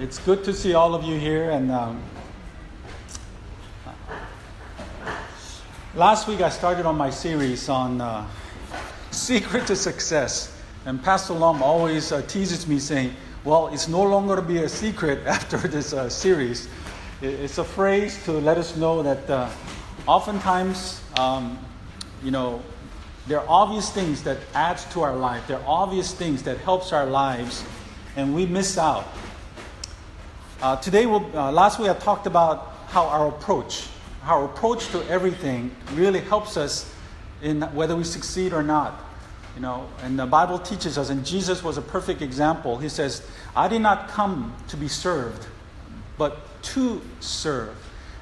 It's good to see all of you here. And last week I started on my series on secret to success. And Pastor Lom always teases me saying, well, it's no longer to be a secret after this series. It's a phrase to let us know that oftentimes, there are obvious things that adds to our life. There are obvious things that helps our lives, and we miss out. Last week I talked about how our approach to everything really helps us in whether we succeed or not. And the Bible teaches us, and Jesus was a perfect example. He says, I did not come to be served, but to serve.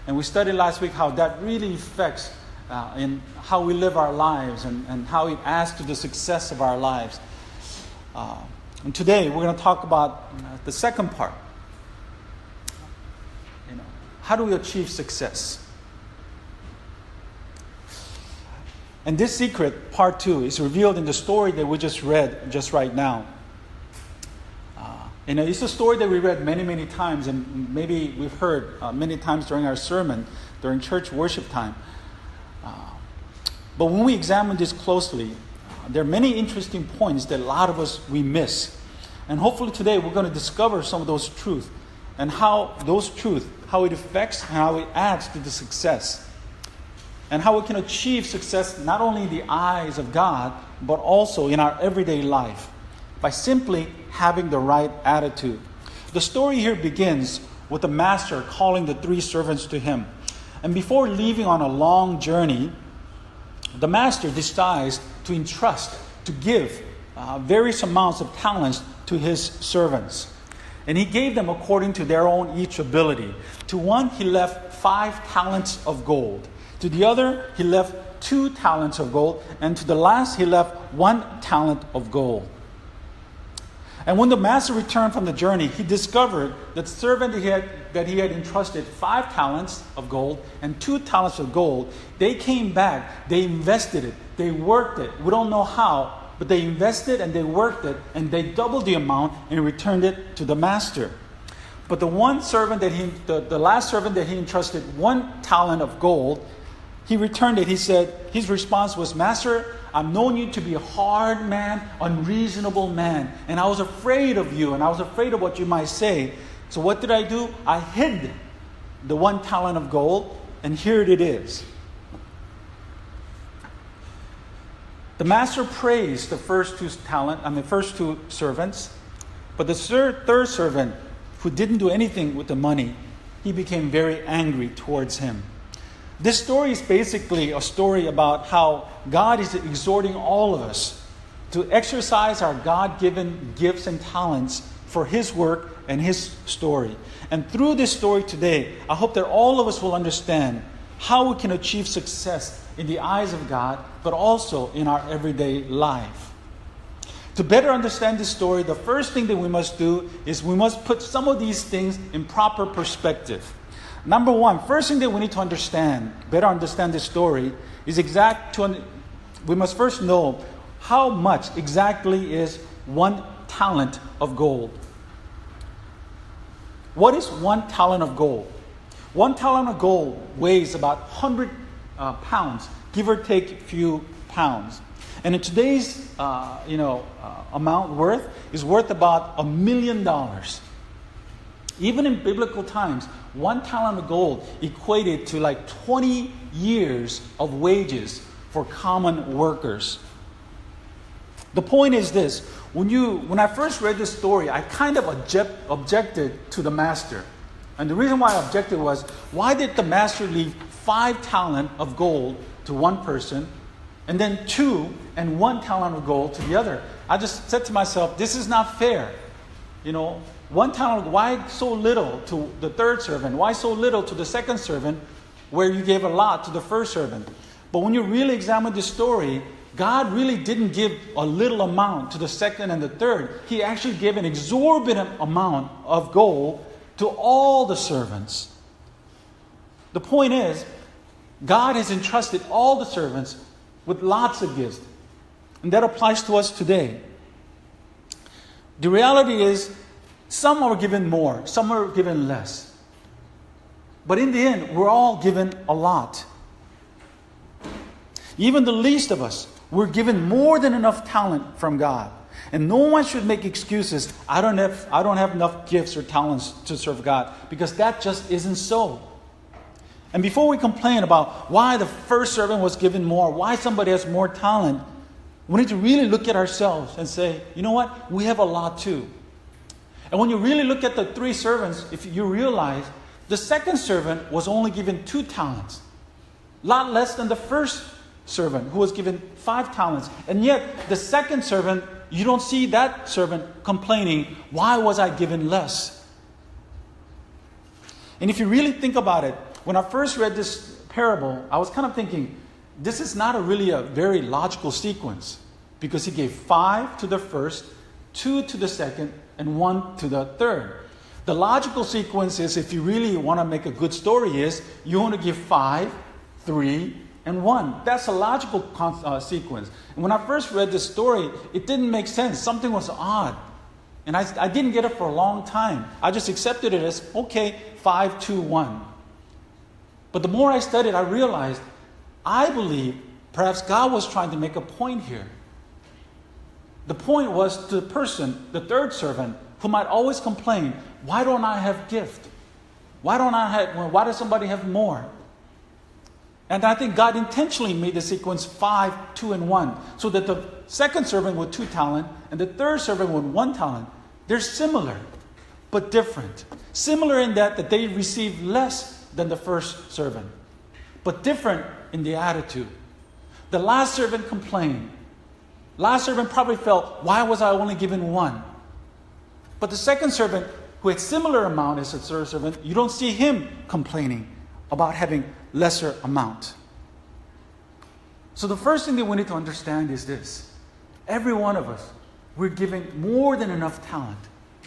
And we studied last week how that really affects in how we live our lives and how it adds to the success of our lives. And today we're going to talk about the second part. How do we achieve success? And this secret, part 2, is revealed in the story that we just read just right now. It's a story that we read many, many times, and maybe we've heard many times during our sermon, during church worship time. But when we examine this closely, there are many interesting points that a lot of us we miss. And hopefully today we're going to discover some of those truths and how it affects and how it adds to the success. And how we can achieve success not only in the eyes of God, but also in our everyday life by simply having the right attitude. The story here begins with the master calling the 3 servants to him. And before leaving on a long journey, the master decides to give various amounts of talents to his servants. And he gave them according to their own each ability. To one, he left 5 talents of gold. To the other, he left 2 talents of gold. And to the last, he left 1 talent of gold. And when the master returned from the journey, he discovered that the servant that he had entrusted 5 talents of gold and 2 talents of gold, they came back, they invested it, they worked it. We don't know how, but they invested and they worked it, and they doubled the amount and returned it to the master. But the last servant that he entrusted 1 talent of gold, he returned it. He said, his response was, Master, I've known you to be a hard man, unreasonable man, and I was afraid of you, and I was afraid of what you might say. So what did I do? I hid the 1 talent of gold, and here it is. The master praised the first 2 servants, but the third servant, who didn't do anything with the money, he became very angry towards him. This story is basically a story about how God is exhorting all of us to exercise our God-given gifts and talents for His work and His story. And through this story today, I hope that all of us will understand how we can achieve success in the eyes of God, but also in our everyday life. To better understand this story, the first thing that we must do is we must put some of these things in proper perspective. Number one, first thing that we need to better understand this story, is we must first know how much exactly is 1 talent of gold. What is 1 talent of gold? 1 talent of gold weighs about 100 pounds, give or take a few pounds. And in today's amount is worth about $1 million. Even in biblical times, 1 talent of gold equated to like 20 years of wages for common workers. The point is this: when I first read this story, I kind of objected to the master. And the reason why I objected was, why did the master leave 5 talent of gold to one person, and then 2 and 1 talent of gold to the other? I just said to myself, this is not fair. 1 talent, why so little to the third servant? Why so little to the second servant, where you gave a lot to the first servant? But when you really examine the story, God really didn't give a little amount to the second and the third. He actually gave an exorbitant amount of gold to all the servants. The point is, God has entrusted all the servants with lots of gifts. And that applies to us today. The reality is, Some are given more, some are given less. But in the end, we're all given a lot. Even the least of us, we're given more than enough talent from God. And no one should make excuses. I don't have enough gifts or talents to serve God, because that just isn't so. And before we complain about why the first servant was given more, why somebody has more talent, we need to really look at ourselves and say, you know what? We have a lot too. And when you really look at the 3 servants, if you realize the second servant was only given 2 talents, a lot less than the first servant who was given 5 talents. And yet the second servant, you don't see that servant complaining, why was I given less? And if you really think about it, when I first read this parable, I was kind of thinking, this is not really a very logical sequence, because he gave 5 to the first, 2 to the second, and 1 to the third. The logical sequence is, if you really want to make a good story, is you want to give 5, 3, and 1. That's a logical sequence. And when I first read this story, it didn't make sense. Something was odd. And I didn't get it for a long time. I just accepted it as, okay, 5, 2, 1. But the more I studied, I realized, I believe perhaps God was trying to make a point here. The point was to the person, the third servant, who might always complain, why don't I have gift? Why does somebody have more? And I think God intentionally made the sequence 5, 2, and 1, so that the second servant with 2 talent and the third servant with 1 talent, they're similar, but different. Similar in that they received less than the first servant, but different in the attitude. The last servant complained. Last servant probably felt, why was I only given 1? But the second servant, who had similar amount as the third servant, you don't see him complaining about having lesser amount. So the first thing that we need to understand is this. Every one of us, we're given more than enough talent.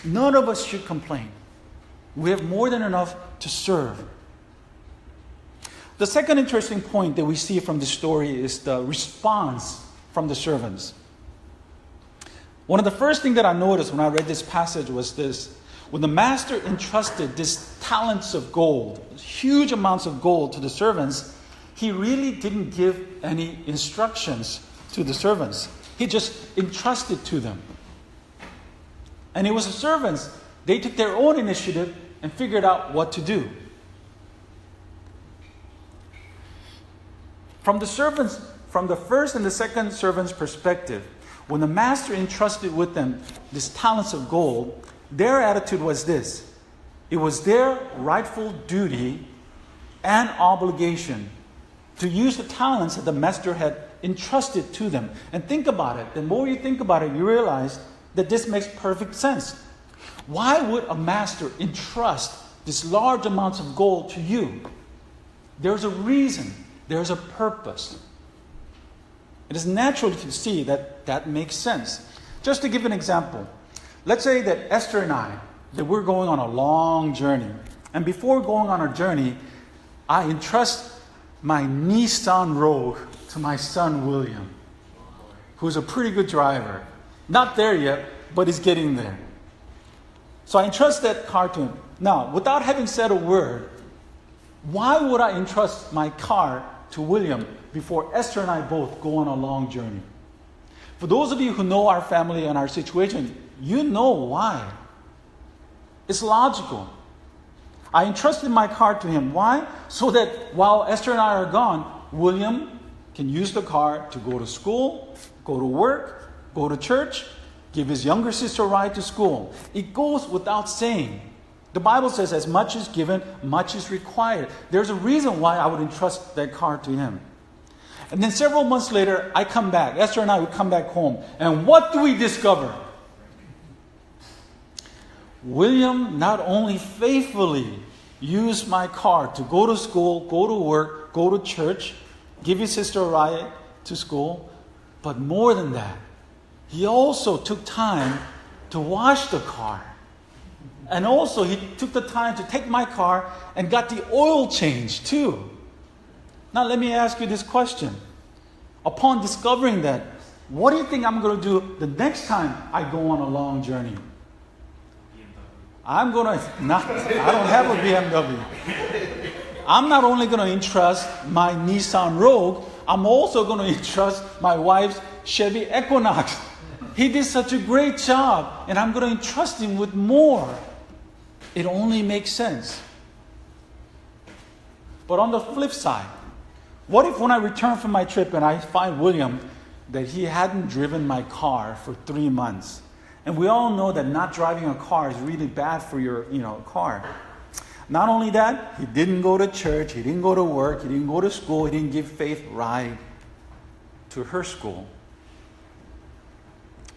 None of us should complain. We have more than enough to serve. The second interesting point that we see from this story is the response from the servants. One of the first things that I noticed when I read this passage was this. When the master entrusted these talents of gold, huge amounts of gold to the servants, he really didn't give any instructions to the servants. He just entrusted to them. And it was the servants, they took their own initiative and figured out what to do. From the first and the second servant's perspective, when the master entrusted with them these talents of gold, their attitude was this. It was their rightful duty and obligation to use the talents that the master had entrusted to them. And think about it. The more you think about it, you realize that this makes perfect sense. Why would a master entrust these large amounts of gold to you? There's a reason. There's a purpose. It is natural to see that makes sense. Just to give an example. Let's say that Esther and I, that we're going on a long journey. And before going on our journey, I entrust my Nissan Rogue to my son William, who's a pretty good driver. Not there yet, but he's getting there. So I entrust that car to him. Now, without having said a word, why would I entrust my car to William before Esther and I both go on a long journey? For those of you who know our family and our situation, you know why. It's logical. I entrusted my car to him. Why? So that while Esther and I are gone, William can use the car to go to school, go to work, go to church, give his younger sister a ride to school. It goes without saying. The Bible says, as much is given, much is required. There's a reason why I would entrust that car to him. And then several months later, I come back. Esther and I would come back home. And what do we discover? William not only faithfully used my car to go to school, go to work, go to church, give his sister a ride to school, but more than that, he also took time to wash the car. And also he took the time to take my car and got the oil changed too. Now let me ask you this question. Upon discovering that, what do you think I'm going to do the next time I go on a long journey? I don't have a BMW. I'm not only going to entrust my Nissan Rogue, I'm also going to entrust my wife's Chevy Equinox. He did such a great job, and I'm going to entrust him with more. It only makes sense. But on the flip side, what if when I return from my trip and I find William that he hadn't driven my car for 3 months? And we all know that not driving a car is really bad for your, car. Not only that, he didn't go to church, he didn't go to work, he didn't go to school, he didn't give Faith a ride to her school.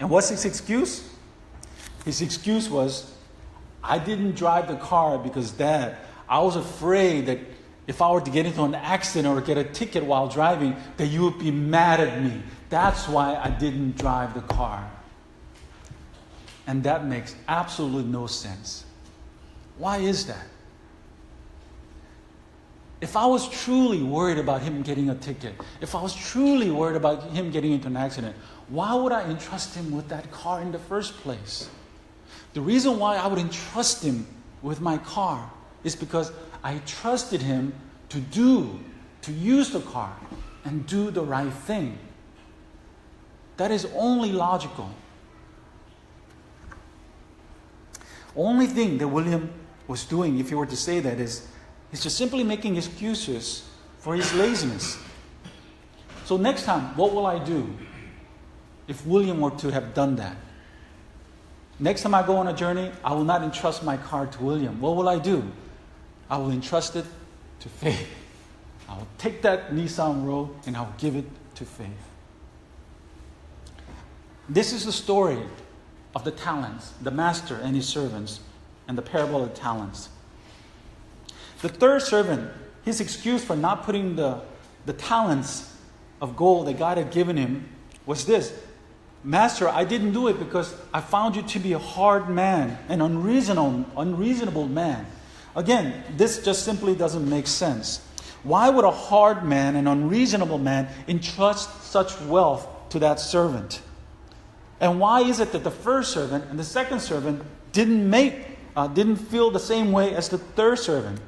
And what's his excuse? His excuse was, I didn't drive the car because, Dad, I was afraid that if I were to get into an accident or get a ticket while driving, that you would be mad at me. That's why I didn't drive the car. And that makes absolutely no sense. Why is that? If I was truly worried about him getting a ticket, if I was truly worried about him getting into an accident, why would I entrust him with that car in the first place? The reason why I would entrust him with my car is because I trusted him to use the car and do the right thing. That is only logical. Only thing that William was doing, if you were to say that, is he's just simply making excuses for his laziness. So next time, what will I do if William were to have done that? Next time I go on a journey, I will not entrust my car to William. What will I do? I will entrust it to Faith. I will take that Nissan Rogue and I will give it to Faith. This is the story of the talents, the master and his servants, and the parable of the talents. The third servant, his excuse for not putting the talents of gold that God had given him was this: Master, I didn't do it because I found you to be a hard man, an unreasonable man. Again, this just simply doesn't make sense. Why would a hard man, an unreasonable man, entrust such wealth to that servant? And why is it that the first servant and the second servant didn't feel the same way as the third servant?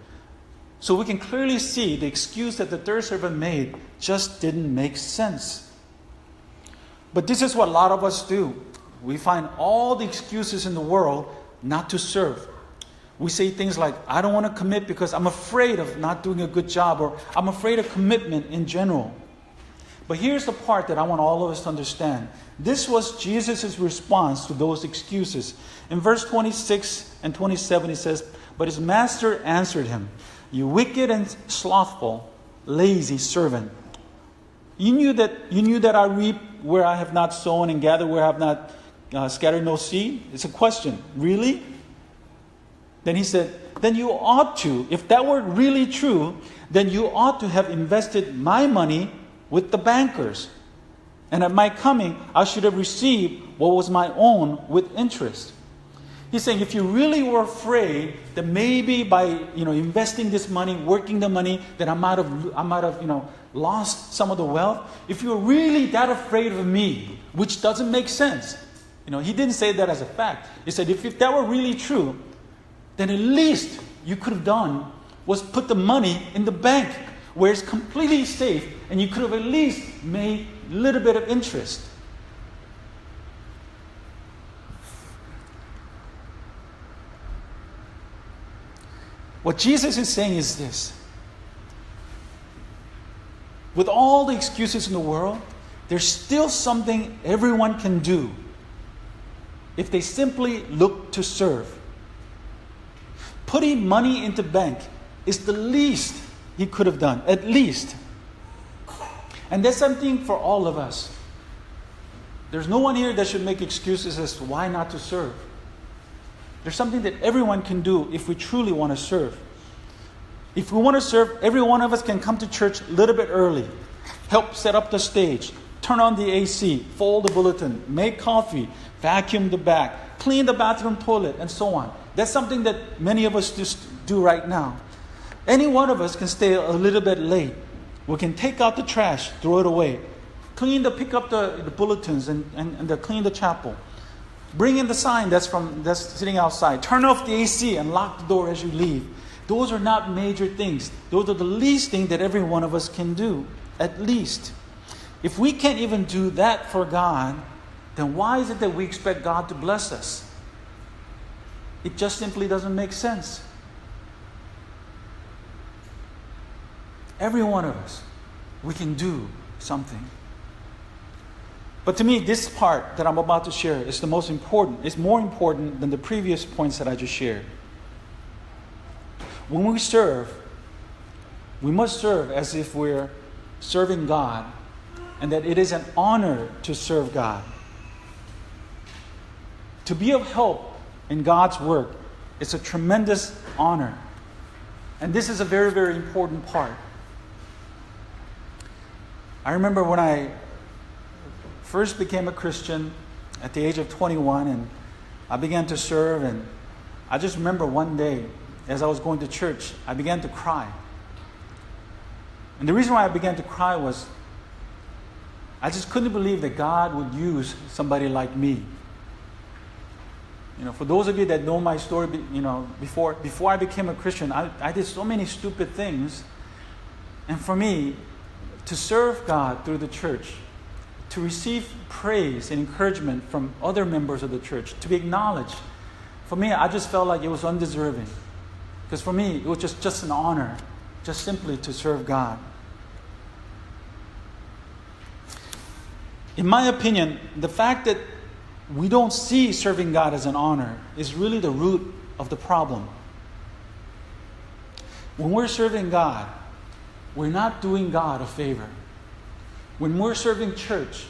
So we can clearly see the excuse that the third servant made just didn't make sense. But this is what a lot of us do. We find all the excuses in the world not to serve. We say things like, I don't want to commit because I'm afraid of not doing a good job, or I'm afraid of commitment in general. But here's the part that I want all of us to understand. This was Jesus' response to those excuses. In verse 26 and 27, he says, But his master answered him, You wicked and slothful, lazy servant. You knew that I reap where I have not sown and gather where I have not scattered no seed? It's a question. Really? Then he said, Then you ought to, if that were really true, then you ought to have invested my money with the bankers. And at my coming, I should have received what was my own with interest. He's saying, if you really were afraid that maybe by investing this money, working the money, that I might have lost some of the wealth. If you're really that afraid of me, which doesn't make sense, he didn't say that as a fact. He said, if that were really true, then at least you could have done was put the money in the bank where it's completely safe, and you could have at least made a little bit of interest. What Jesus is saying is this: with all the excuses in the world, there's still something everyone can do if they simply look to serve. Putting money into bank is the least he could have done, at least. And that's something for all of us. There's no one here that should make excuses as to why not to serve. There's something that everyone can do if we truly want to serve. If we want to serve, every one of us can come to church a little bit early, help set up the stage, turn on the AC, fold the bulletin, make coffee, vacuum the back, clean the bathroom toilet, and so on. That's something that many of us just do right now. Any one of us can stay a little bit late. We can take out the trash, throw it away, pick up the bulletins and clean the chapel. Bring in the sign that's sitting outside. Turn off the AC and lock the door as you leave. Those are not major things. Those are the least thing that every one of us can do, at least. If we can't even do that for God, then why is it that we expect God to bless us? It just simply doesn't make sense. Every one of us, we can do something. But to me, this part that I'm about to share is the most important. It's more important than the previous points that I just shared. When we serve, we must serve as if we're serving God, and that it is an honor to serve God. To be of help in God's work is a tremendous honor. And this is a very, very important part. I remember when I first became a Christian at the age of 21, and I began to serve, and I just remember one day as I was going to church, I began to cry. And the reason why I began to cry was I just couldn't believe that God would use somebody like me. For those of you that know my story, before I became a Christian, I did so many stupid things. And for me, to serve God through the church, to receive praise and encouragement from other members of the church, to be acknowledged, for me, I just felt like it was undeserving. Because for me, it was just an honor, just simply to serve God. In my opinion, the fact that we don't see serving God as an honor is really the root of the problem. When we're serving God, we're not doing God a favor. When we're serving church,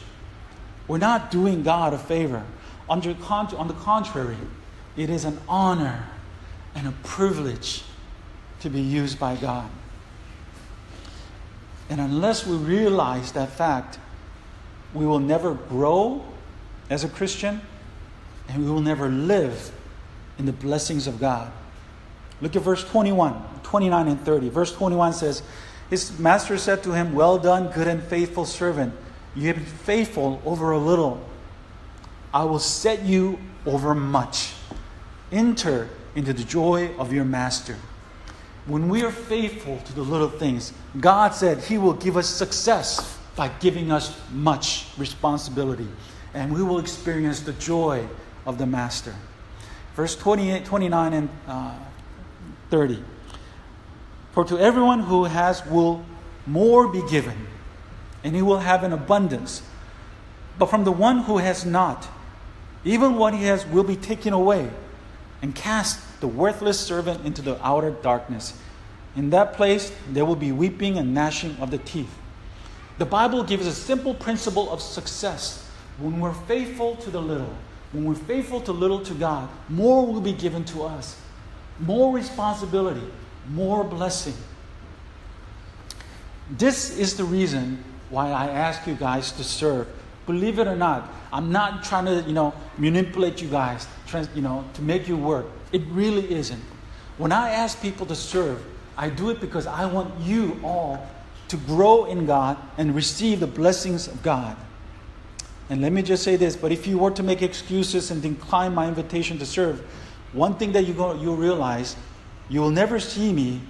we're not doing God a favor. On the contrary, it is an honor and a privilege to be used by God. And unless we realize that fact, we will never grow as a Christian, and we will never live in the blessings of God. Look at verse 21, 29 and 30. Verse 21 says, his master said to him, well done, good and faithful servant. You have been faithful over a little. I will set you over much. Enter into the joy of your master. When we are faithful to the little things, God said He will give us success by giving us much responsibility. And we will experience the joy of the master. Verse 28, 29 and 30. For to everyone who has will more be given, and he will have an abundance. But from the one who has not, even what he has will be taken away, and cast the worthless servant into the outer darkness. In that place there will be weeping and gnashing of the teeth. The Bible gives a simple principle of success. When we're faithful to the little, when we're faithful to God, more will be given to us. More responsibility, more blessing. This is the reason why I ask you guys to serve. Believe it or not, I'm not trying to, manipulate you guys, to make you work. It really isn't. When I ask people to serve, I do it because I want you all to grow in God and receive the blessings of God. And let me just say this, but if you were to make excuses and decline my invitation to serve, one thing that you'll realize, you will never see me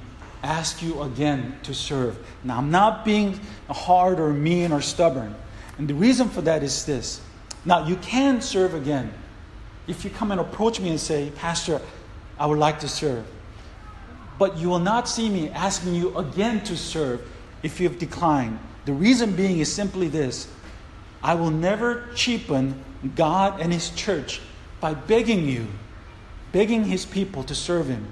ask you again to serve. Now, I'm not being hard or mean or stubborn. And the reason for that is this. Now, you can serve again. If you come and approach me and say, Pastor, I would like to serve. But you will not see me asking you again to serve if you have declined. The reason being is simply this. I will never cheapen God and His church by begging His people to serve Him.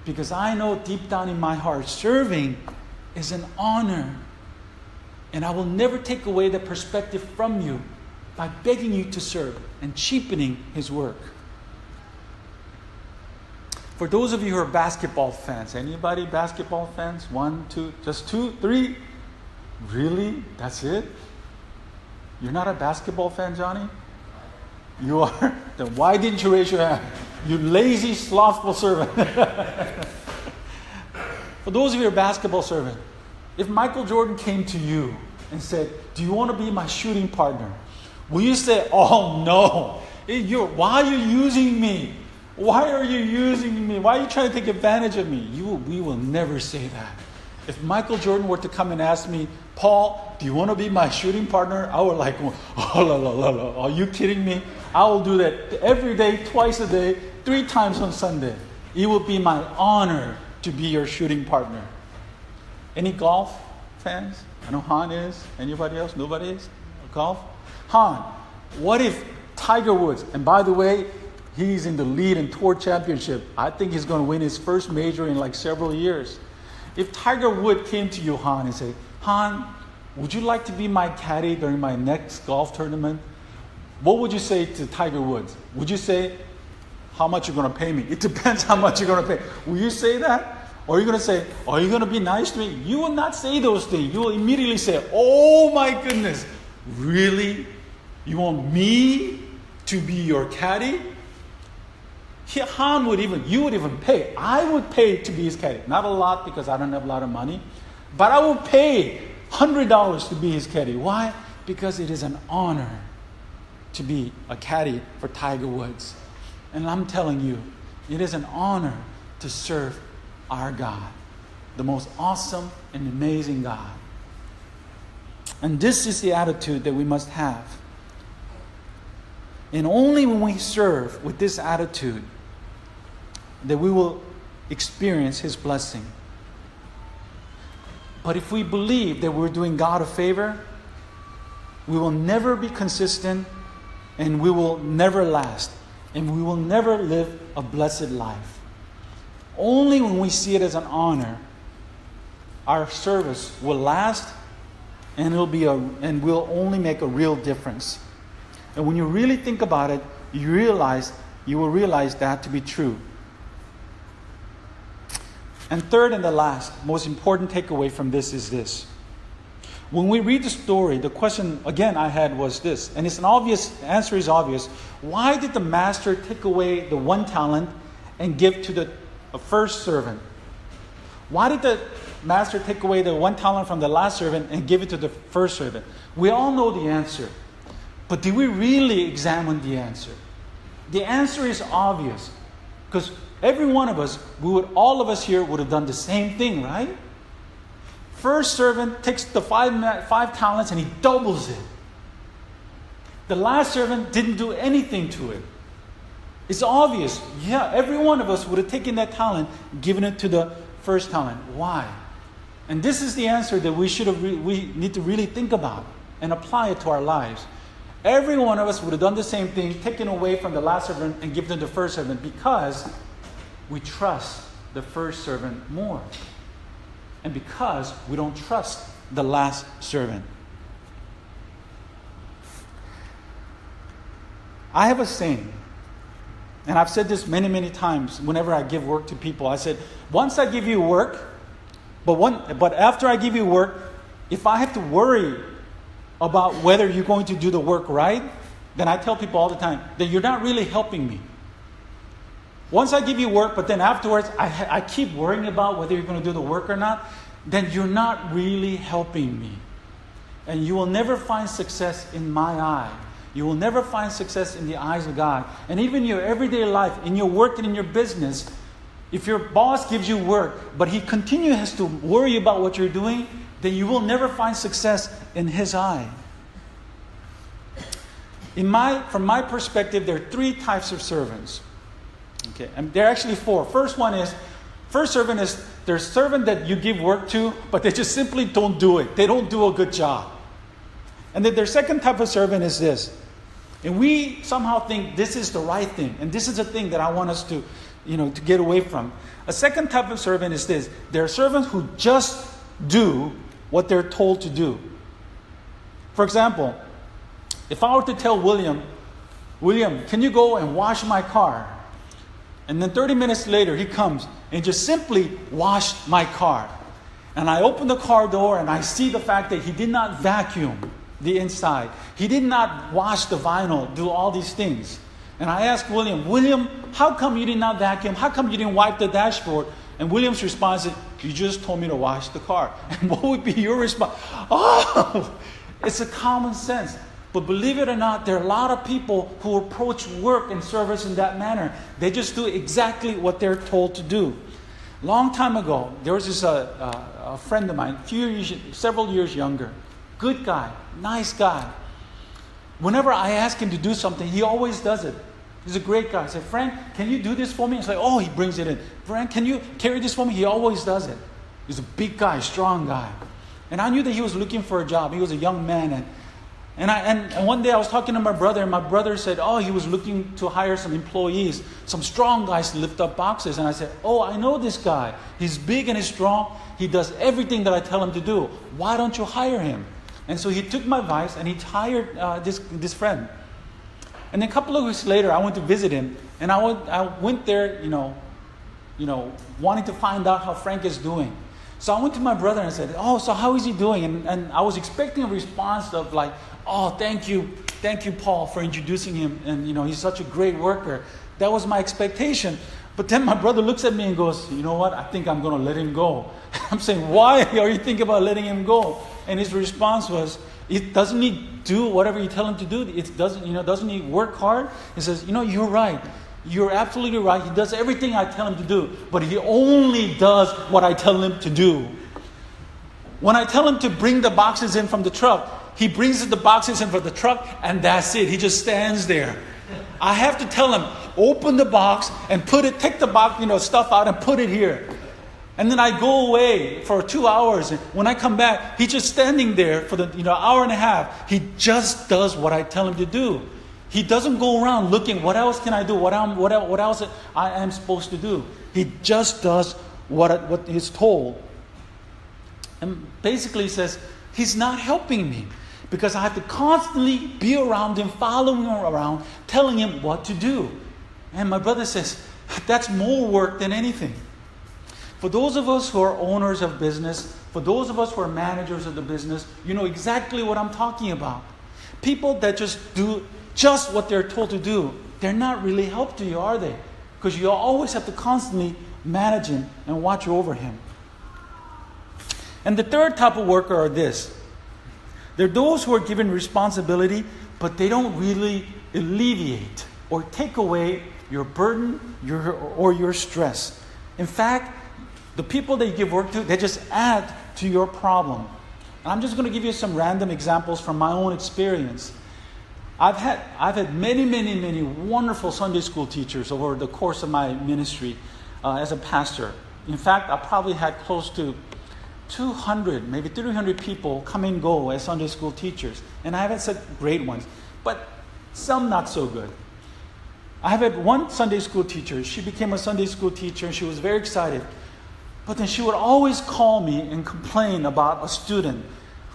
Because I know deep down in my heart, serving is an honor. And I will never take away the perspective from you by begging you to serve and cheapening His work. For those of you who are basketball fans, anybody basketball fans? 1, 2, just 2, 3? Really? That's it? You're not a basketball fan, Johnny? You are? Then why didn't you raise your hand? You lazy, slothful servant. For those of you who are basketball servant, if Michael Jordan came to you and said, do you want to be my shooting partner? Will you say, oh no, Why are you using me? Why are you using me? Why are you trying to take advantage of me? We will never say that. If Michael Jordan were to come and ask me, Paul, do you want to be my shooting partner? I would like, oh, la, la, la, la. Are you kidding me? I will do that every day, twice a day, 3 times on Sunday. It would be my honor to be your shooting partner. Any golf fans? I know Han is. Anybody else? Nobody is? Golf? Han, what if Tiger Woods, and by the way, he's in the lead in Tour Championship. I think he's going to win his first major in like several years. If Tiger Woods came to you, Han, and said, Han, would you like to be my caddy during my next golf tournament? What would you say to Tiger Woods? Would you say, how much you're going to pay me? It depends how much you're going to pay. Will you say that? Or are you going to say, are you going to be nice to me? You will not say those things. You will immediately say, oh my goodness, really? You want me to be your caddy? You would even pay. I would pay to be his caddy. Not a lot because I don't have a lot of money. But I would pay $100 to be his caddy. Why? Because it is an honor to be a caddy for Tiger Woods. And I'm telling you, it is an honor to serve our God, the most awesome and amazing God. And this is the attitude that we must have. And only when we serve with this attitude that we will experience His blessing. But if we believe that we're doing God a favor, we will never be consistent and we will never last and we will never live a blessed life. Only when we see it as an honor, our service will last and will only make a real difference. And when you really think about it, you will realize that to be true. And third and the last, most important takeaway from this is this. When we read the story, the question again I had was this, and the answer is obvious. Why did the master take away the 1 talent and give to the first servant? Why did the master take away the 1 talent from the last servant and give it to the first servant? We all know the answer. But did we really examine the answer? The answer is obvious. Because every one of us, all of us here would have done the same thing, right? First servant takes the 5 talents and he doubles it. The last servant didn't do anything to it. It's obvious. Yeah, every one of us would have taken that talent, given it to the first talent. Why? And this is the answer that we need to really think about and apply it to our lives. Every one of us would have done the same thing, taken away from the last servant and given to the first servant because we trust the first servant more. And because we don't trust the last servant. I have a saying, and I've said this many, many times whenever I give work to people. I said, once I give you work, but after I give you work, if I have to worry about whether you're going to do the work right, then I tell people all the time that you're not really helping me. Once I give you work, but then afterwards I keep worrying about whether you're going to do the work or not, then you're not really helping me. And you will never find success in my eye. You will never find success in the eyes of God. And even in your everyday life, in your work and in your business, if your boss gives you work, but he continues to worry about what you're doing, then you will never find success in his eye. From my perspective, there are 3 types of servants. Okay, and there are actually 4. First servant is there's servant that you give work to, but they just simply don't do it. They don't do a good job. And then their second type of servant is this. And we somehow think this is the right thing, and this is the thing that I want us to get away from. A second type of servant is this. There are servants who just do what they're told to do. For example, if I were to tell William, can you go and wash my car? And then 30 minutes later, he comes and just simply washed my car. And I open the car door and I see the fact that he did not vacuum the inside. He did not wash the vinyl, do all these things. And I asked William, how come you did not vacuum? How come you didn't wipe the dashboard? And William's response is, you just told me to wash the car. And what would be your response? Oh, it's a common sense. But believe it or not, there are a lot of people who approach work and service in that manner. They just do exactly what they're told to do. Long time ago, there was this a friend of mine, several years younger. Good guy, nice guy. Whenever I ask him to do something, he always does it. He's a great guy. I say, Frank, can you do this for me? It's like, oh, he brings it in. Frank, can you carry this for me? He always does it. He's a big guy, strong guy. And I knew that he was looking for a job. He was a young man. And one day I was talking to my brother, and my brother said, oh, he was looking to hire some employees, some strong guys to lift up boxes. And I said, oh, I know this guy. He's big and he's strong. He does everything that I tell him to do. Why don't you hire him? And so he took my advice and he hired this friend. And then a couple of weeks later, I went to visit him, and I went there, wanting to find out how Frank is doing. So I went to my brother and I said, oh, so how is he doing? And I was expecting a response of like, oh, thank you, Paul, for introducing him. And, he's such a great worker. That was my expectation. But then my brother looks at me and goes, you know what? I think I'm going to let him go. I'm saying, why are you thinking about letting him go? And his response was, doesn't he do whatever you tell him to do? Doesn't he work hard? He says, you're right. You're absolutely right. He does everything I tell him to do, but he only does what I tell him to do. When I tell him to bring the boxes in from the truck, he brings the boxes in from the truck, and that's it. He just stands there. I have to tell him, open the box and take the box, stuff out and put it here. And then I go away for 2 hours. And when I come back, he's just standing there for the hour and a half. He just does what I tell him to do. He doesn't go around looking, what else can I do? What else I am supposed to do? He just does what he's told. And basically he says, he's not helping me because I have to constantly be around him, following him around, telling him what to do. And my brother says, that's more work than anything. For those of us who are owners of business, for those of us who are managers of the business, you know exactly what I'm talking about. People that just do just what they're told to do, they're not really help to you, are they? Because you always have to constantly manage him and watch over him. And the third type of worker are this. They're those who are given responsibility, but they don't really alleviate or take away your burden or your stress. In fact, the people that you give work to, they just add to your problem. And I'm just going to give you some random examples from my own experience. I've had many wonderful Sunday school teachers over the course of my ministry as a pastor. In fact, I probably had close to 200, maybe 300 people come and go as Sunday school teachers. And I've had some great ones, but some not so good. I have had one Sunday school teacher. She became a Sunday school teacher and she was very excited. But then she would always call me and complain about a student,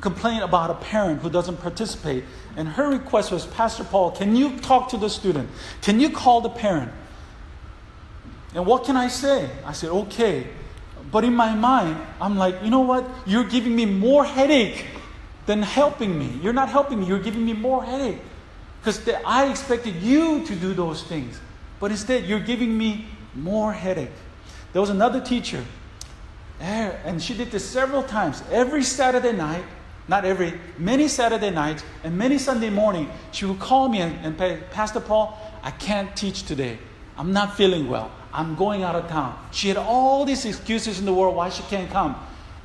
complain about a parent who doesn't participate. And her request was, Pastor Paul, can you talk to the student? Can you call the parent? And what can I say? I said, okay. But in my mind, I'm like, you know what? You're giving me more headache than helping me. You're not helping me. You're giving me more headache. Because I expected you to do those things. But instead, you're giving me more headache. There was another teacher. And she did this several times. Every Saturday night, many Saturday nights and many Sunday morning, she would call me and Pastor Paul, I can't teach today. I'm not feeling well. I'm going out of town. She had all these excuses in the world why she can't come.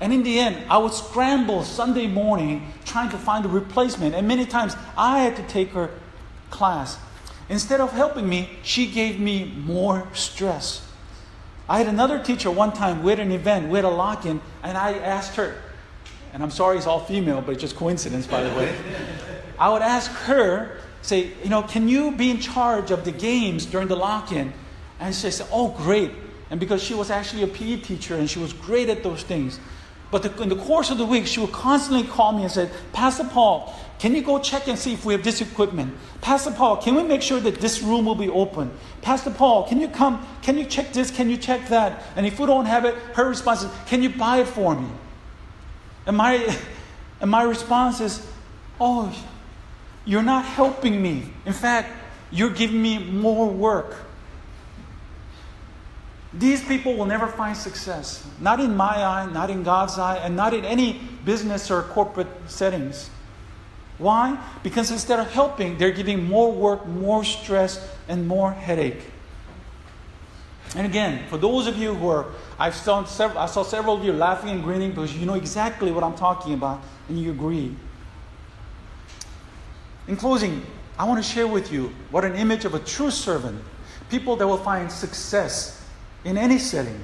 And in the end, I would scramble Sunday morning trying to find a replacement. And many times I had to take her class. Instead of helping me, she gave me more stress. I had another teacher one time, we had an event, we had a lock-in, and I asked her, and I'm sorry it's all female, but it's just coincidence, by the way. I would ask her, say, can you be in charge of the games during the lock-in? And she said, oh, great. And because she was actually a PE teacher and she was great at those things. But in the course of the week, she would constantly call me and say, Pastor Paul, can you go check and see if we have this equipment? Pastor Paul, can we make sure that this room will be open? Pastor Paul, can you come? Can you check this? Can you check that? And if we don't have it, her response is, can you buy it for me? And my response is, oh, you're not helping me. In fact, you're giving me more work. These people will never find success. Not in my eye, not in God's eye, and not in any business or corporate settings. Why? Because instead of helping, they're giving more work, more stress, and more headache. And again, for those of you who are, I saw several of you laughing and grinning because you know exactly what I'm talking about and you agree. In closing, I want to share with you what an image of a true servant, people that will find success in any setting,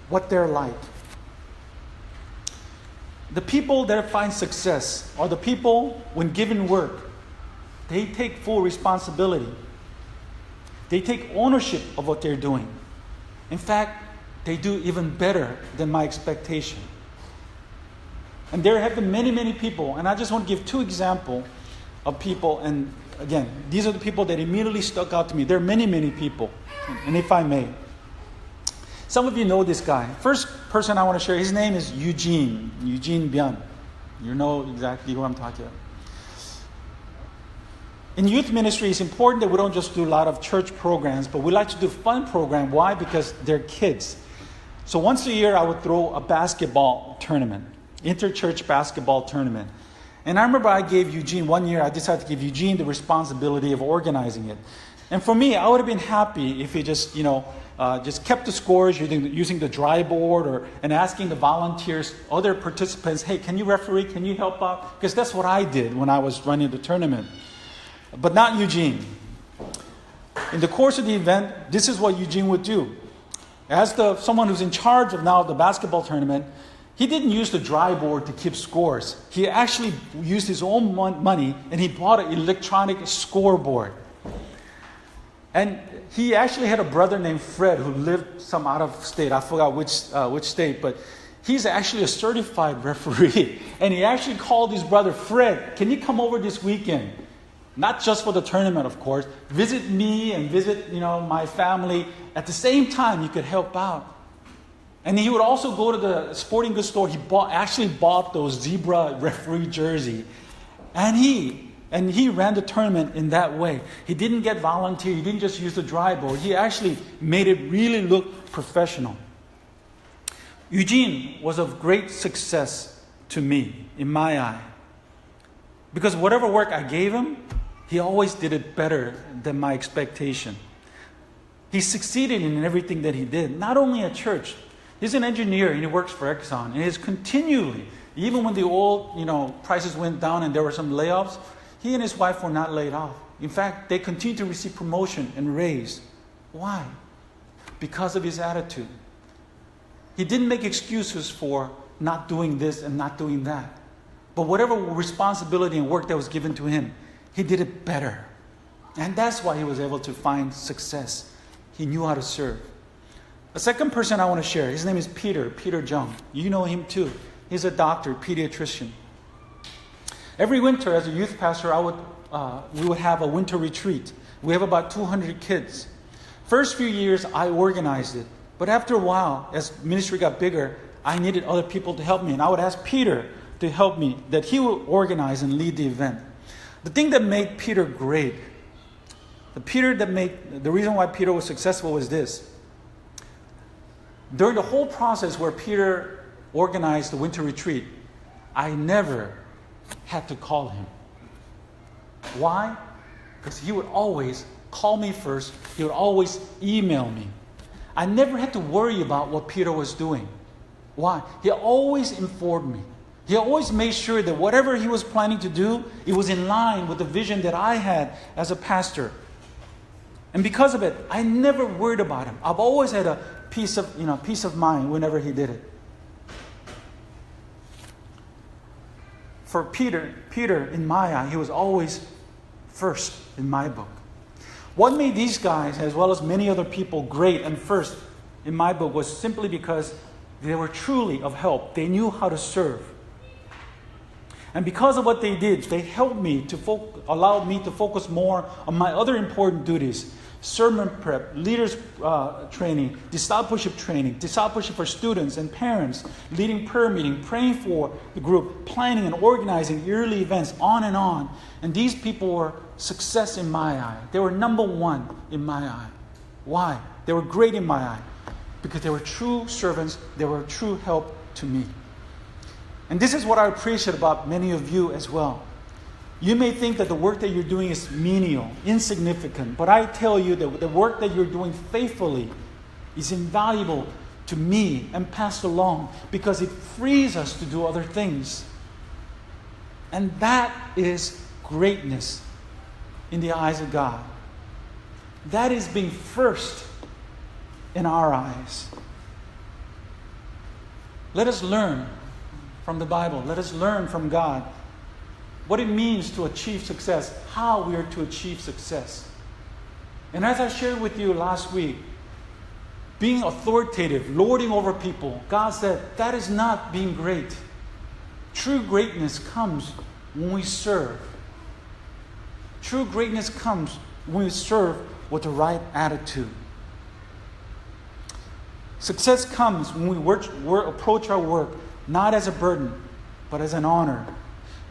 what they're like. The people that find success are the people, when given work, they take full responsibility. They take ownership of what they're doing. In fact, they do even better than my expectation. And there have been many, many people, and I just want to give 2 examples of people, and again, these are the people that immediately stuck out to me. There are many, many people, and if I may. Some of you know this guy. First person I want to share, his name is Eugene Byun. You know exactly who I'm talking about. In youth ministry, it's important that we don't just do a lot of church programs, but we like to do fun programs. Why? Because they're kids. So once a year, I would throw a basketball tournament, inter-church basketball tournament. And I remember I gave Eugene, one year I decided to give Eugene the responsibility of organizing it. And for me, I would have been happy if he just, just kept the scores using the dry board and asking the volunteers, other participants, hey, can you referee? Can you help out? Because that's what I did when I was running the tournament. But not Eugene. In the course of the event, this is what Eugene would do. As someone who's in charge of now the basketball tournament, he didn't use the dry board to keep scores. He actually used his own money and he bought an electronic scoreboard. And he actually had a brother named Fred who lived some out of state. I forgot which state, but he's actually a certified referee. And he actually called his brother, Fred, can you come over this weekend? Not just for the tournament, of course. Visit me and visit, my family. At the same time, you could help out. And he would also go to the sporting goods store. He actually bought those zebra referee jersey. And he ran the tournament in that way. He didn't get volunteer. He didn't just use the dry board. He actually made it really look professional. Eugene was of great success to me, in my eye. Because whatever work I gave him, he always did it better than my expectation. He succeeded in everything that he did, not only at church. He's an engineer and he works for Exxon. And he's continually, even when the oil, prices went down and there were some layoffs, he and his wife were not laid off. In fact, they continued to receive promotion and raise. Why? Because of his attitude. He didn't make excuses for not doing this and not doing that. But whatever responsibility and work that was given to him, he did it better. And that's why he was able to find success. He knew how to serve. A second person I want to share, his name is Peter Jung. You know him too. He's a doctor, pediatrician. Every winter as a youth pastor, we would have a winter retreat. We have about 200 kids. First few years, I organized it. But after a while, as ministry got bigger, I needed other people to help me. And I would ask Peter to help me, that he would organize and lead the event. The thing that made Peter great, the reason why Peter was successful was this. During the whole process where Peter organized the winter retreat, I never had to call him. Why? Because he would always call me first. He would always email me. I never had to worry about what Peter was doing. Why? He always informed me. He always made sure that whatever he was planning to do, it was in line with the vision that I had as a pastor. And because of it, I never worried about him. I've always had a peace of mind whenever he did it. For Peter, in my eye, he was always first in my book. What made these guys, as well as many other people, great and first in my book was simply because they were truly of help. They knew how to serve. And because of what they did, they helped me allowed me to focus more on my other important duties. Sermon prep, leaders training, discipleship for students and parents, leading prayer meeting, praying for the group, planning and organizing yearly events, on and on. And these people were success in my eye. They were number one in my eye. Why? They were great in my eye. Because they were true servants. They were true help to me. And this is what I appreciate about many of you as well. You may think that the work that you're doing is menial, insignificant, but I tell you that the work that you're doing faithfully is invaluable to me and passed along because it frees us to do other things. And that is greatness in the eyes of God. That is being first in our eyes. Let us learn from the Bible. Let us learn from God what it means to achieve success, how we are to achieve success. And as I shared with you last week, being authoritative, lording over people, God said that is not being great. True greatness comes when we serve. True greatness comes when we serve with the right attitude. Success comes when we approach our work not as a burden, but as an honor.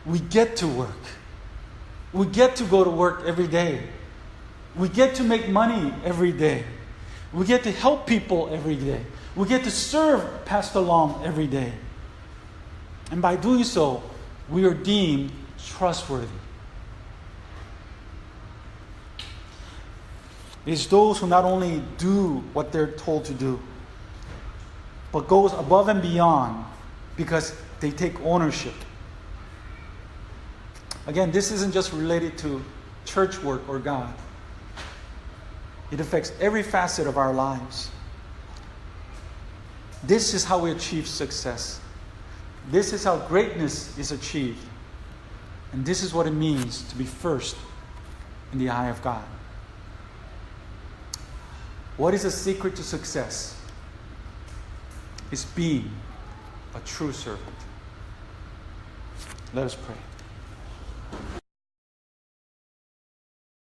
We get to work. We get to go to work every day. We get to make money every day. We get to help people every day. We get to serve passed along every day. And by doing so, we are deemed trustworthy. It's those who not only do what they're told to do, but goes above and beyond because they take ownership. Again, this isn't just related to church work or God. It affects every facet of our lives. This is how we achieve success. This is how greatness is achieved. And this is what it means to be first in the eye of God. What is the secret to success? It's being a true servant. Let us pray.